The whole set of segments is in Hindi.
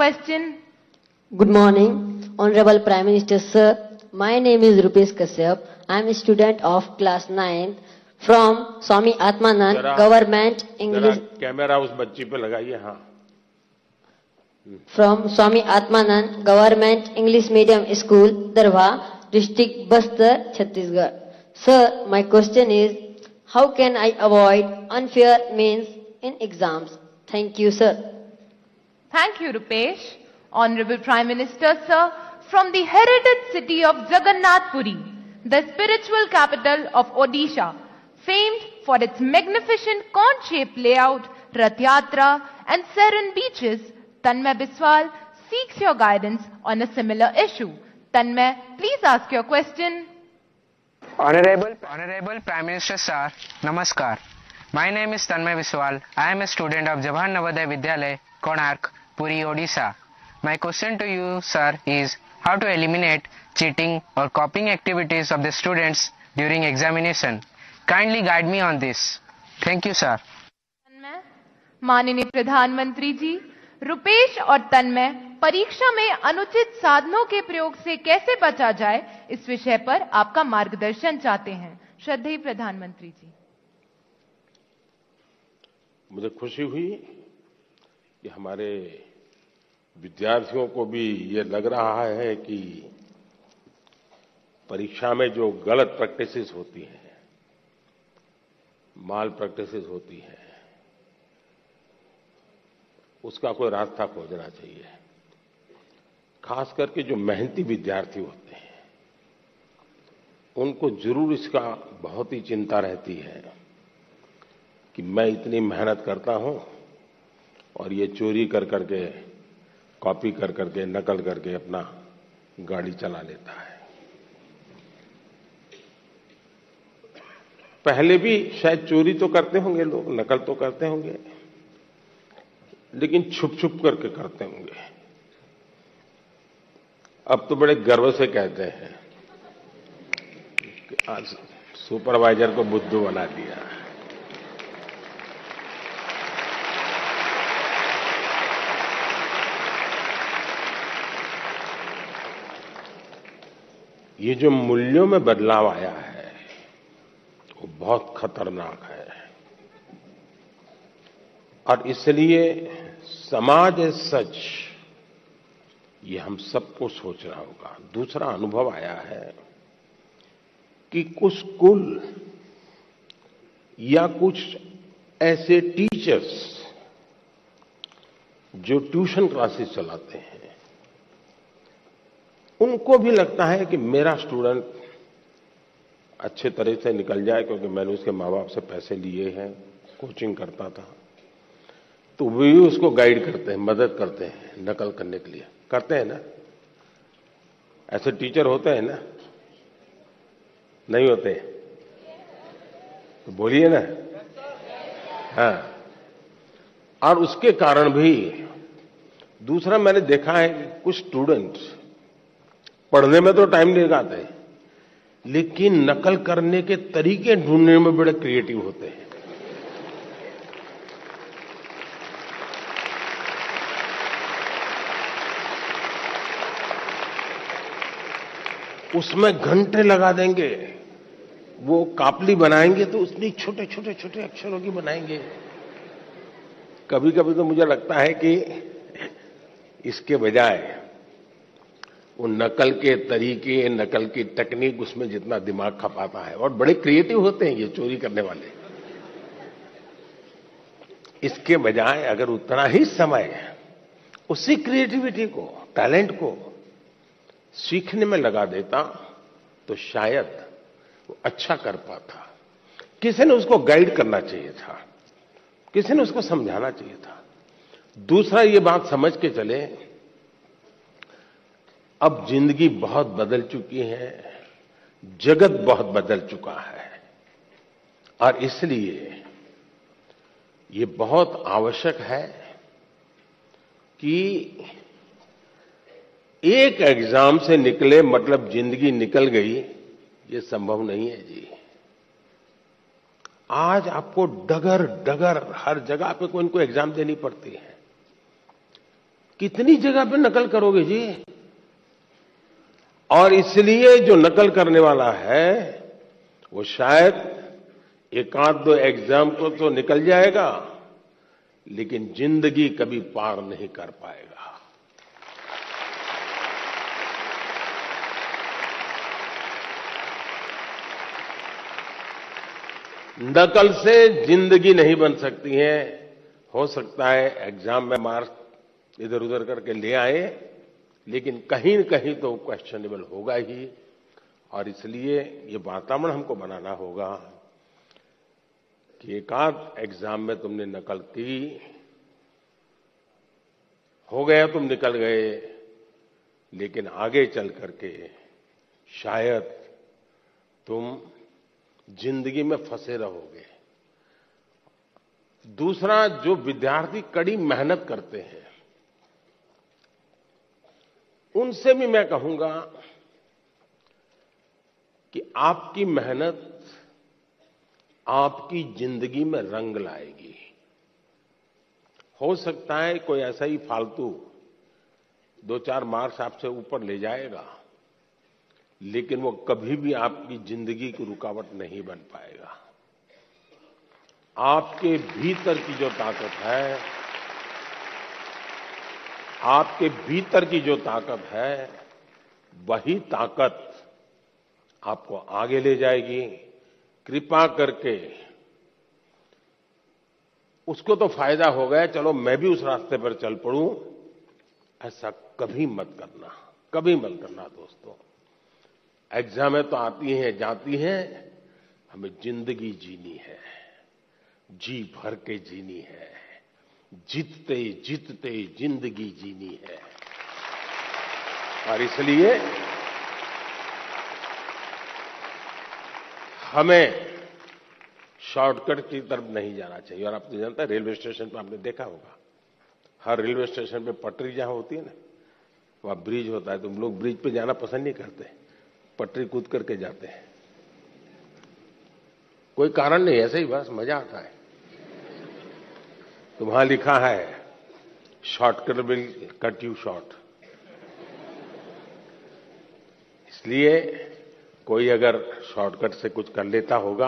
Question. Good morning, Honorable Prime Minister Sir. My name is Rupesh Kashyap. I am a student of class 9 from Swami Atmanand Government English. Camera उस बच्ची पे लगाइए. हाँ. From Swami Atmanand Government English Medium School, Darwa, District Bastar, Chhattisgarh. Sir, my question is, how can I avoid unfair means in exams? Thank you, sir. Thank you, Rupesh. Honorable Prime Minister, sir, from the heritage city of Jagannath Puri, the spiritual capital of Odisha, famed for its magnificent cone-shaped layout, Rath Yatra and serene beaches, Tanmay Biswal seeks your guidance on a similar issue. Tanmay, please ask your question. Honorable Prime Minister Sir, Namaskar. My name is Tanmay Biswal. I am a student of Jawahar Navodaya Vidyalaya, Konark, Puri, Odisha. My question to you, sir, is how to eliminate cheating or copying activities of the students during examination. Kindly guide me on this. Thank you, sir. तन्मय, माननीय प्रधानमंत्री जी, रुपेश और तन्मय परीक्षा में अनुचित साधनों के प्रयोग से कैसे बचा जाए, इस विषय पर आपका मार्गदर्शन चाहते हैं. श्रद्धेय प्रधानमंत्री जी. मुझे खुशी हुई कि हमारे विद्यार्थियों को भी ये लग रहा है कि परीक्षा में जो गलत प्रैक्टिसेस होती हैं, माल प्रैक्टिसेस होती हैं, उसका कोई रास्ता खोजना चाहिए. खास करके जो मेहनती विद्यार्थी होते हैं, उनको जरूर इसका बहुत ही चिंता रहती है कि मैं इतनी मेहनत करता हूं और ये चोरी कर करके, कॉपी कर करके, नकल करके अपना गाड़ी चला लेता है. पहले भी शायद चोरी तो करते होंगे लोग, नकल तो करते होंगे, लेकिन छुप छुप करके करते होंगे. अब तो बड़े गर्व से कहते हैं कि आज सुपरवाइजर को बुद्धू बना दिया. ये जो मूल्यों में बदलाव आया है, वो बहुत खतरनाक है और इसलिए समाज एज सच ये हम सबको सोचना होगा. दूसरा अनुभव आया है कि कुछ स्कूल या कुछ ऐसे टीचर्स जो ट्यूशन क्लासेस चलाते हैं, उनको भी लगता है कि मेरा स्टूडेंट अच्छे तरह से निकल जाए, क्योंकि मैंने उसके माँ बाप से पैसे लिए हैं, कोचिंग करता था, तो वे भी उसको गाइड करते हैं, मदद करते हैं नकल करने के लिए. करते हैं ना? ऐसे टीचर होते हैं ना? नहीं होते? तो बोलिए ना. हाँ. और उसके कारण भी दूसरा मैंने देखा है कि कुछ स्टूडेंट्स पढ़ने में तो टाइम नहीं लगाते, लेकिन नकल करने के तरीके ढूंढने में बड़े क्रिएटिव होते हैं. उसमें घंटे लगा देंगे. वो कापली बनाएंगे तो उसमें छोटे छोटे छोटे अक्षरों की बनाएंगे. कभी कभी तो मुझे लगता है कि इसके बजाय वो नकल के तरीके, नकल की टेक्निक, उसमें जितना दिमाग खपाता है, और बड़े क्रिएटिव होते हैं ये चोरी करने वाले, इसके बजाय अगर उतना ही समय उसी क्रिएटिविटी को, टैलेंट को सीखने में लगा देता तो शायद वो अच्छा कर पाता. किसी ने उसको गाइड करना चाहिए था, किसी ने उसको समझाना चाहिए था. दूसरा ये बात समझ के चले, अब जिंदगी बहुत बदल चुकी है, जगत बहुत बदल चुका है, और इसलिए ये बहुत आवश्यक है कि एक एग्जाम से निकले मतलब जिंदगी निकल गई, ये संभव नहीं है जी. आज आपको डगर डगर हर जगह पे कोई इनको एग्जाम देनी पड़ती है. कितनी जगह पे नकल करोगे जी? और इसलिए जो नकल करने वाला है वो शायद एक आध दो एग्जाम को तो निकल जाएगा, लेकिन जिंदगी कभी पार नहीं कर पाएगा। नकल से जिंदगी नहीं बन सकती है। हो सकता है एग्जाम में मार्क्स इधर उधर करके ले आए, लेकिन कहीं न कहीं तो क्वेश्चनेबल होगा ही। और इसलिए ये वातावरण हमको बनाना होगा कि एक आध एग्जाम में तुमने नकल की, हो गया तुम निकल गए, लेकिन आगे चल करके शायद तुम जिंदगी में फंसे रहोगे। दूसरा, जो विद्यार्थी कड़ी मेहनत करते हैं उनसे भी मैं कहूंगा कि आपकी मेहनत आपकी जिंदगी में रंग लाएगी। हो सकता है कोई ऐसा ही फालतू 2-4 मार्क्स आपसे ऊपर ले जाएगा, लेकिन वो कभी भी आपकी जिंदगी की रुकावट नहीं बन पाएगा। आपके भीतर की जो ताकत है, आपके भीतर की जो ताकत है, वही ताकत आपको आगे ले जाएगी। कृपा करके उसको तो फायदा हो गया, चलो मैं भी उस रास्ते पर चल पड़ूं, ऐसा कभी मत करना, कभी मत करना दोस्तों। एग्जामें तो आती हैं जाती हैं, हमें जिंदगी जीनी है, जी भर के जीनी है, जीतते जीतते जिंदगी जीनी है। और इसलिए हमें शॉर्टकट की तरफ नहीं जाना चाहिए। और आप तो जानते हैं, रेलवे स्टेशन पर आपने देखा होगा, हर रेलवे स्टेशन पे पटरी जहां होती है ना, वहां ब्रिज होता है। तुम लोग ब्रिज पे जाना पसंद नहीं करते, पटरी कूद करके जाते हैं। कोई कारण नहीं, ऐसे ही बस मजा आता है। तो वहां लिखा है shortcut will cut you short. इसलिए कोई अगर शॉर्टकट से कुछ कर लेता होगा,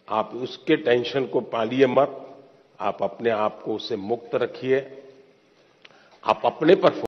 आप उसके टेंशन को पालिए मत, आप अपने आप को उससे मुक्त रखिए, आप अपने पर